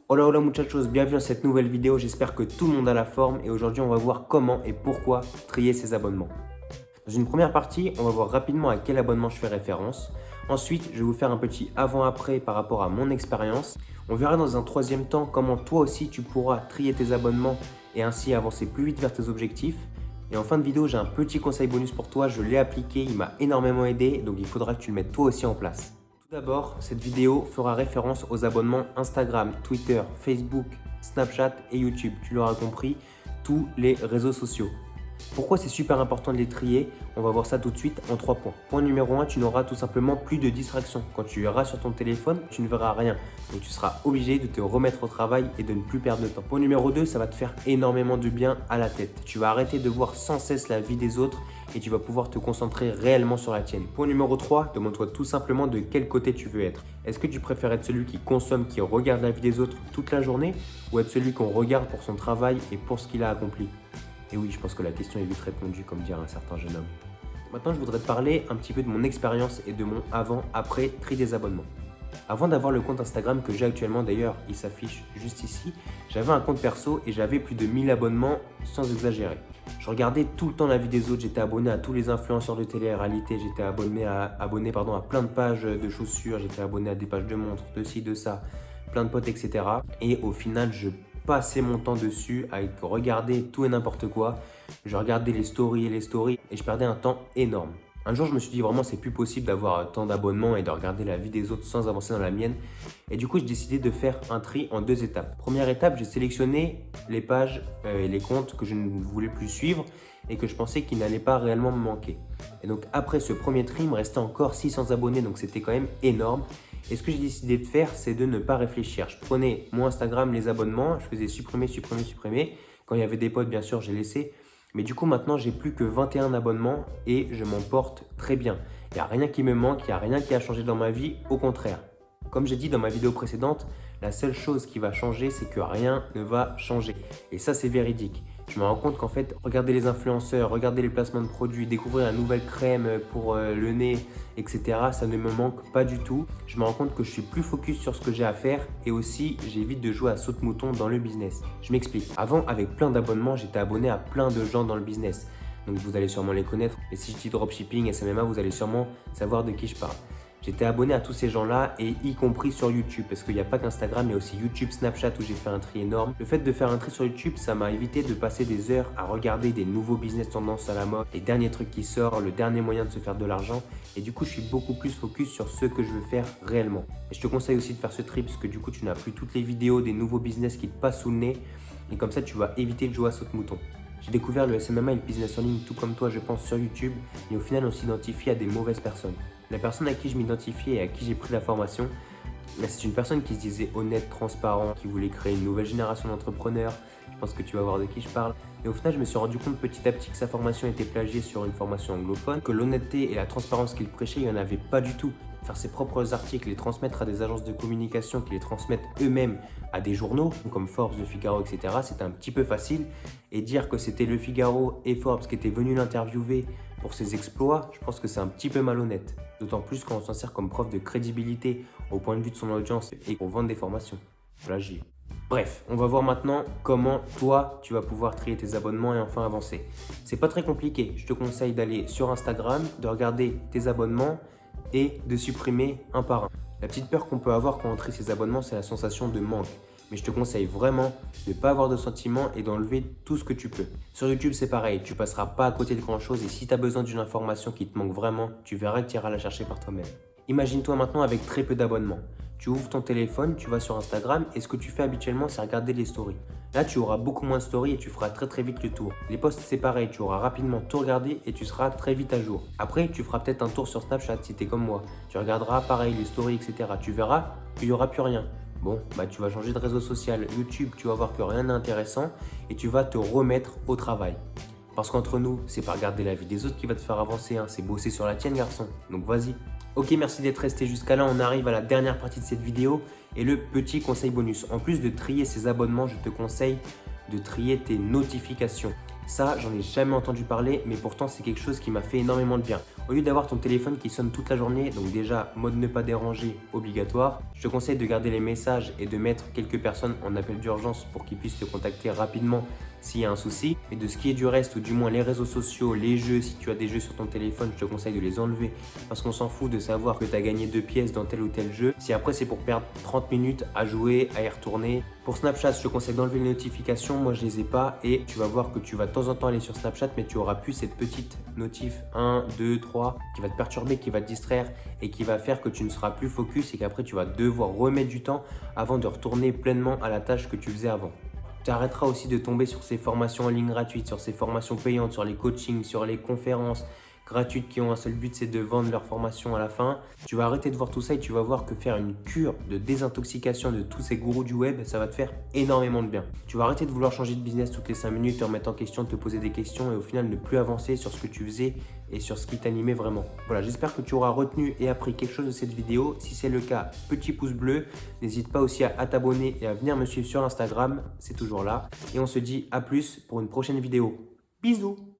Hola hola muchachos, bienvenue dans cette nouvelle vidéo, j'espère que tout le monde a la forme et aujourd'hui on va voir comment et pourquoi trier ses abonnements. Dans une première partie, on va voir rapidement à quel abonnement je fais référence. Ensuite, je vais vous faire un petit avant-après par rapport à mon expérience. On verra dans un troisième temps comment toi aussi tu pourras trier tes abonnements et ainsi avancer plus vite vers tes objectifs. Et en fin de vidéo, j'ai un petit conseil bonus pour toi, je l'ai appliqué, il m'a énormément aidé, donc il faudra que tu le mettes toi aussi en place. Tout d'abord, cette vidéo fera référence aux abonnements Instagram, Twitter, Facebook, Snapchat et YouTube. Tu l'auras compris, tous les réseaux sociaux. Pourquoi c'est super important de les trier? On va voir ça tout de suite en 3 points. Point numéro 1, tu n'auras tout simplement plus de distractions. Quand tu iras sur ton téléphone, tu ne verras rien. Donc tu seras obligé de te remettre au travail et de ne plus perdre de temps. Point numéro 2, ça va te faire énormément de bien à la tête. Tu vas arrêter de voir sans cesse la vie des autres et tu vas pouvoir te concentrer réellement sur la tienne. Point numéro 3, demande-toi tout simplement de quel côté tu veux être. Est-ce que tu préfères être celui qui consomme, qui regarde la vie des autres toute la journée ou être celui qu'on regarde pour son travail et pour ce qu'il a accompli? Et oui, je pense que la question est vite répondue, comme dirait un certain jeune homme. Maintenant, je voudrais te parler un petit peu de mon expérience et de mon avant-après tri des abonnements. Avant d'avoir le compte Instagram que j'ai actuellement, d'ailleurs, il s'affiche juste ici, j'avais un compte perso et j'avais plus de 1000 abonnements sans exagérer. Je regardais tout le temps la vie des autres, j'étais abonné à tous les influenceurs de télé-réalité, j'étais abonné à plein de pages de chaussures, j'étais abonné à des pages de montres, de ci, de ça, plein de potes, etc. Et au final, je passais mon temps dessus à regarder tout et n'importe quoi. Je regardais les stories et je perdais un temps énorme. Un jour, je me suis dit vraiment c'est plus possible d'avoir tant d'abonnements et de regarder la vie des autres sans avancer dans la mienne. Et du coup, j'ai décidé de faire un tri en 2 étapes. Première étape, j'ai sélectionné les pages et les comptes que je ne voulais plus suivre et que je pensais qu'ils n'allaient pas réellement me manquer. Et donc après ce premier tri, il me restait encore 600 abonnés, donc c'était quand même énorme. Et ce que j'ai décidé de faire, c'est de ne pas réfléchir. Je prenais mon Instagram, les abonnements, je faisais supprimer. Quand il y avait des potes, bien sûr, j'ai laissé. Mais du coup, maintenant, j'ai plus que 21 abonnements et je m'en porte très bien. Il n'y a rien qui me manque, il n'y a rien qui a changé dans ma vie, au contraire. Comme j'ai dit dans ma vidéo précédente, la seule chose qui va changer, c'est que rien ne va changer. Et ça, c'est véridique. Je me rends compte qu'en fait, regarder les influenceurs, regarder les placements de produits, découvrir la nouvelle crème pour le nez, etc., ça ne me manque pas du tout. Je me rends compte que je suis plus focus sur ce que j'ai à faire et aussi, j'évite de jouer à saute-mouton dans le business. Je m'explique. Avant, avec plein d'abonnements, j'étais abonné à plein de gens dans le business. Donc vous allez sûrement les connaître. Et si je dis dropshipping, SMMA, vous allez sûrement savoir de qui je parle. J'étais abonné à tous ces gens-là et y compris sur YouTube parce qu'il n'y a pas qu'Instagram, il y a aussi YouTube, Snapchat où j'ai fait un tri énorme. Le fait de faire un tri sur YouTube, ça m'a évité de passer des heures à regarder des nouveaux business tendances à la mode, les derniers trucs qui sortent, le dernier moyen de se faire de l'argent. Et du coup, je suis beaucoup plus focus sur ce que je veux faire réellement. Et je te conseille aussi de faire ce tri parce que du coup, tu n'as plus toutes les vidéos des nouveaux business qui te passent sous le nez. Et comme ça, tu vas éviter de jouer à saute-mouton. J'ai découvert le SMMA et le business en ligne tout comme toi, je pense, sur YouTube. Et au final, on s'identifie à des mauvaises personnes. La personne à qui je m'identifiais et à qui j'ai pris la formation, c'est une personne qui se disait honnête, transparent, qui voulait créer une nouvelle génération d'entrepreneurs. Je pense que tu vas voir de qui je parle. Et au final, je me suis rendu compte petit à petit que sa formation était plagiée sur une formation anglophone, que l'honnêteté et la transparence qu'il prêchait, il n'y en avait pas du tout. Faire ses propres articles, les transmettre à des agences de communication qui les transmettent eux-mêmes à des journaux comme Forbes, Le Figaro, etc. C'était un petit peu facile. Et dire que c'était Le Figaro et Forbes qui étaient venus l'interviewer pour ses exploits, je pense que c'est un petit peu malhonnête. D'autant plus quand on s'en sert comme preuve de crédibilité au point de vue de son audience et qu'on vend des formations. Plagié. Bref, on va voir maintenant comment toi tu vas pouvoir trier tes abonnements et enfin avancer. C'est pas très compliqué, je te conseille d'aller sur Instagram, de regarder tes abonnements et de supprimer un par un. La petite peur qu'on peut avoir quand on trie ses abonnements, c'est la sensation de manque. Mais je te conseille vraiment de ne pas avoir de sentiment et d'enlever tout ce que tu peux. Sur YouTube, c'est pareil, tu passeras pas à côté de grand chose et si tu as besoin d'une information qui te manque vraiment, tu verras que tu iras la chercher par toi-même. Imagine-toi maintenant avec très peu d'abonnements. Tu ouvres ton téléphone, tu vas sur Instagram et ce que tu fais habituellement, c'est regarder les stories. Là, tu auras beaucoup moins de stories et tu feras très vite le tour. Les posts, c'est pareil, tu auras rapidement tout regardé et tu seras très vite à jour. Après, tu feras peut-être un tour sur Snapchat si tu es comme moi. Tu regarderas pareil les stories, etc. Tu verras qu'il n'y aura plus rien. Bon, tu vas changer de réseau social. YouTube, tu vas voir que rien n'est intéressant et tu vas te remettre au travail. Parce qu'entre nous, c'est pas regarder la vie des autres qui va te faire avancer, hein. C'est bosser sur la tienne, garçon. Donc vas-y. Ok, merci d'être resté jusqu'à là. On arrive à la dernière partie de cette vidéo et le petit conseil bonus. En plus de trier ses abonnements, je te conseille de trier tes notifications. Ça, j'en ai jamais entendu parler, mais pourtant, c'est quelque chose qui m'a fait énormément de bien. Au lieu d'avoir ton téléphone qui sonne toute la journée, donc déjà mode ne pas déranger obligatoire, je te conseille de garder les messages et de mettre quelques personnes en appel d'urgence pour qu'ils puissent te contacter rapidement s'il y a un souci. Et de ce qui est du reste, ou du moins les réseaux sociaux, les jeux, si tu as des jeux sur ton téléphone, je te conseille de les enlever parce qu'on s'en fout de savoir que tu as gagné 2 pièces dans tel ou tel jeu. Si après c'est pour perdre 30 minutes à jouer, à y retourner. Pour Snapchat, je te conseille d'enlever les notifications, moi je les ai pas et tu vas voir que tu vas de temps en temps aller sur Snapchat mais tu auras plus cette petite notif 1, 2, 3 qui va te perturber, qui va te distraire et qui va faire que tu ne seras plus focus et qu'après tu vas devoir remettre du temps avant de retourner pleinement à la tâche que tu faisais avant. Tu arrêteras aussi de tomber sur ces formations en ligne gratuites, sur ces formations payantes, sur les coachings, sur les conférences gratuites qui ont un seul but, c'est de vendre leur formation à la fin. Tu vas arrêter de voir tout ça et tu vas voir que faire une cure de désintoxication de tous ces gourous du web, ça va te faire énormément de bien. Tu vas arrêter de vouloir changer de business toutes les 5 minutes, te remettre en question, te poser des questions et au final ne plus avancer sur ce que tu faisais et sur ce qui t'animait vraiment. Voilà, j'espère que tu auras retenu et appris quelque chose de cette vidéo. Si c'est le cas, petit pouce bleu. N'hésite pas aussi à t'abonner et à venir me suivre sur Instagram, c'est toujours là. Et on se dit à plus pour une prochaine vidéo. Bisous!